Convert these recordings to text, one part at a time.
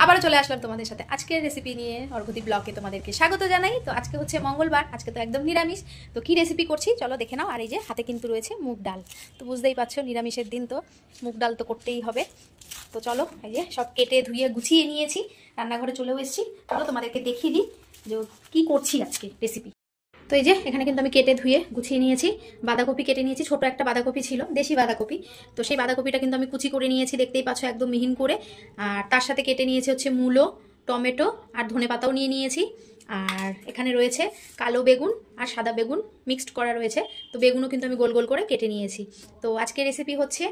আবারও চলে আসলাম তোমাদের সাথে আজকের রেসিপি নিয়ে। অর্ঘদীপ ব্লগে তোমাদেরকে স্বাগত জানাই। তো আজকে হচ্ছে মঙ্গলবার, আজকে তো একদম নিরামিষ। তো কি রেসিপি করছি চলো দেখে নাও। আর এই যে হাতে কিন্তু রয়েছে মুগ ডাল, তো বুঝতেই পারছো নিরামিষের দিন তো মুগ ডাল তো করতেই হবে। তো চলো এই যে সব কেটে ধুয়ে গুছিয়ে নিয়েছি, রান্নাঘরে চলেও এসেছি। চলো তোমাদেরকে দেখিয়ে দিই যে কি করছি আজকে রেসিপি। তো এই যে এখানে কিন্তু আমি কেটে ধুয়ে গুছিয়ে নিয়েছি, বাঁধাকপি কেটে নিয়েছি, ছোট একটা বাঁধাকপি ছিল, দেশি বাঁধাকপি। তো সেই বাঁধাকপিটা কিন্তু আমি কুচি করে নিয়েছি, দেখতেই পাচ্ছ একদম মিহিন করে। আর তার সাথে কেটে নিয়েছি হচ্ছে মূলো, টমেটো আর ধনেপাতাও নিয়ে নিয়েছি। আর এখানে রয়েছে কালো বেগুন আর সাদা বেগুন মিক্সড করা রয়েছে। তো বেগুনও কিন্তু আমি গোল গোল করে কেটে নিয়েছি। তো আজকের রেসিপি হচ্ছে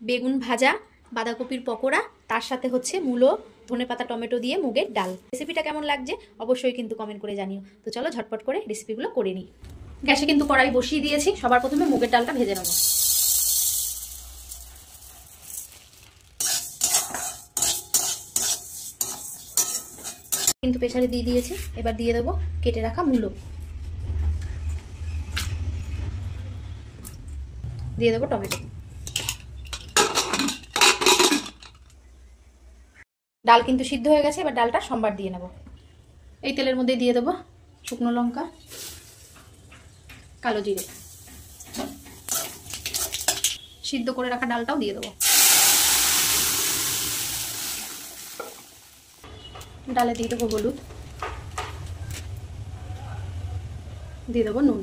বেগুন ভাজা, বাঁধাকপির পকোড়া, তার সাথে হচ্ছে মূলো, ধনেপাতা, টমেটো দিয়ে মুগের ডাল। রেসিপিটা কেমন লাগছে অবশ্যই কিন্তু কমেন্ট করে জানিও। তো চলো ঝটপট করে রেসিপিগুলো করে নিই। গ্যাসে কিন্তু কড়াই বসিয়ে দিয়েছি, সবার প্রথমে মুগের ডালটা ভেজে নেব। কিন্তু প্রেসারে দিয়ে দিয়েছি, এবার দিয়ে দেবো কেটে রাখা মূলো, দিয়ে দেবো টমেটো। ডাল কিন্তু সিদ্ধ হয়ে গেছে, এবার ডালটা সম্বার দিয়ে নেব। এই তেলের মধ্যে দিয়ে দেবো শুকনো লঙ্কা, কালো জিরে, সিদ্ধ করে রাখা ডালটাও দিয়ে দেবো। ডালে দিয়ে দেবো হলুদ, দিয়ে দেবো নুন,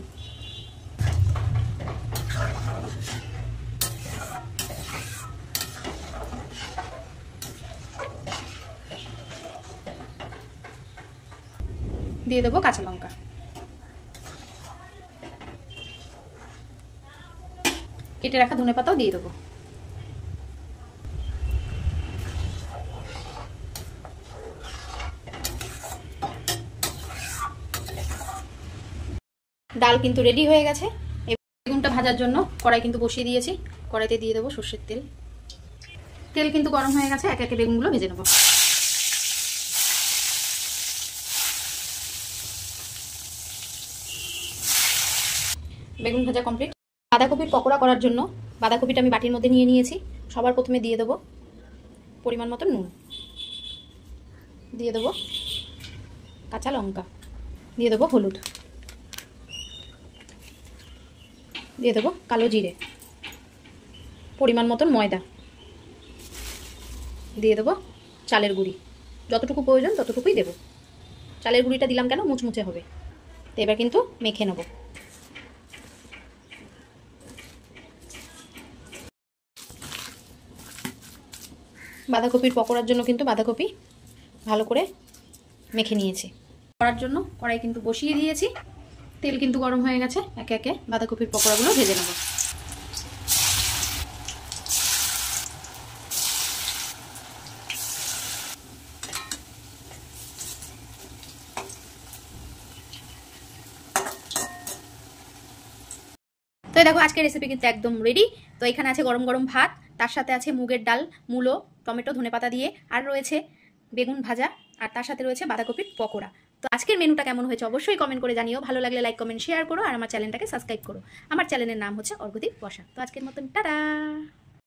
দিয়ে দেবো কাঁচা লঙ্কা, কেটে রাখা ধনেপাতাও দিয়ে দেবো। ডাল কিন্তু রেডি হয়ে গেছে। বেগুনটা ভাজার জন্য কড়াই কিন্তু বসিয়ে দিয়েছি, কড়াইতে দিয়ে দেবো সর্ষের তেল। তেল কিন্তু গরম হয়ে গেছে, একে একে বেগুনগুলো ভেজে নেব। বেগুন ভাজা কমপ্লিট। বাঁধাকপির পকোড়া করার জন্য বাঁধাকপিটা আমি বাটির মধ্যে নিয়ে নিয়েছি। সবার প্রথমে দিয়ে দেবো পরিমাণ মতো নুন, দিয়ে দেবো কাঁচা লঙ্কা, দিয়ে দেবো হলুদ, দিয়ে দেবো কালো জিরে, পরিমাণ মতন ময়দা, দিয়ে দেবো চালের গুঁড়ি, যতটুকু প্রয়োজন ততটুকুই দেবো। চালের গুঁড়িটা দিলাম কেন, মুচমুচে হবে। তো এবার কিন্তু মেখে নেব। বাঁধাকপির পকোড়ার জন্য কিন্তু বাঁধাকপি ভালো করে মেখে নিয়েছি। করার জন্য কড়াই কিন্তু বসিয়ে দিয়েছি, তেল কিন্তু গরম হয়ে গেছে, একে একে বাঁধাকপির পকোড়াগুলো ভেজে নেব। তো দেখো আজকের রেসিপি কিন্তু একদম রেডি। তো এখানে আছে গরম গরম ভাত, তার সাথে আছে মুগের ডাল, মূলো, টমেটো, ধনেপাতা দিয়ে, আর রয়েছে বেগুন ভাজা, আর তার সাথে রয়েছে বাঁধাকপির পকোড়া। তো আজকের মেনুটা কেমন হয়েছে অবশ্যই কমেন্ট করে জানিও। ভালো লাগলে লাইক, কমেন্ট, শেয়ার করো, আর আমার চ্যানেলটাকে সাবস্ক্রাইব করো। আমার চ্যানেলের নাম হচ্ছে অর্ঘদীপ বসা। তো আজকের মতন টাটা।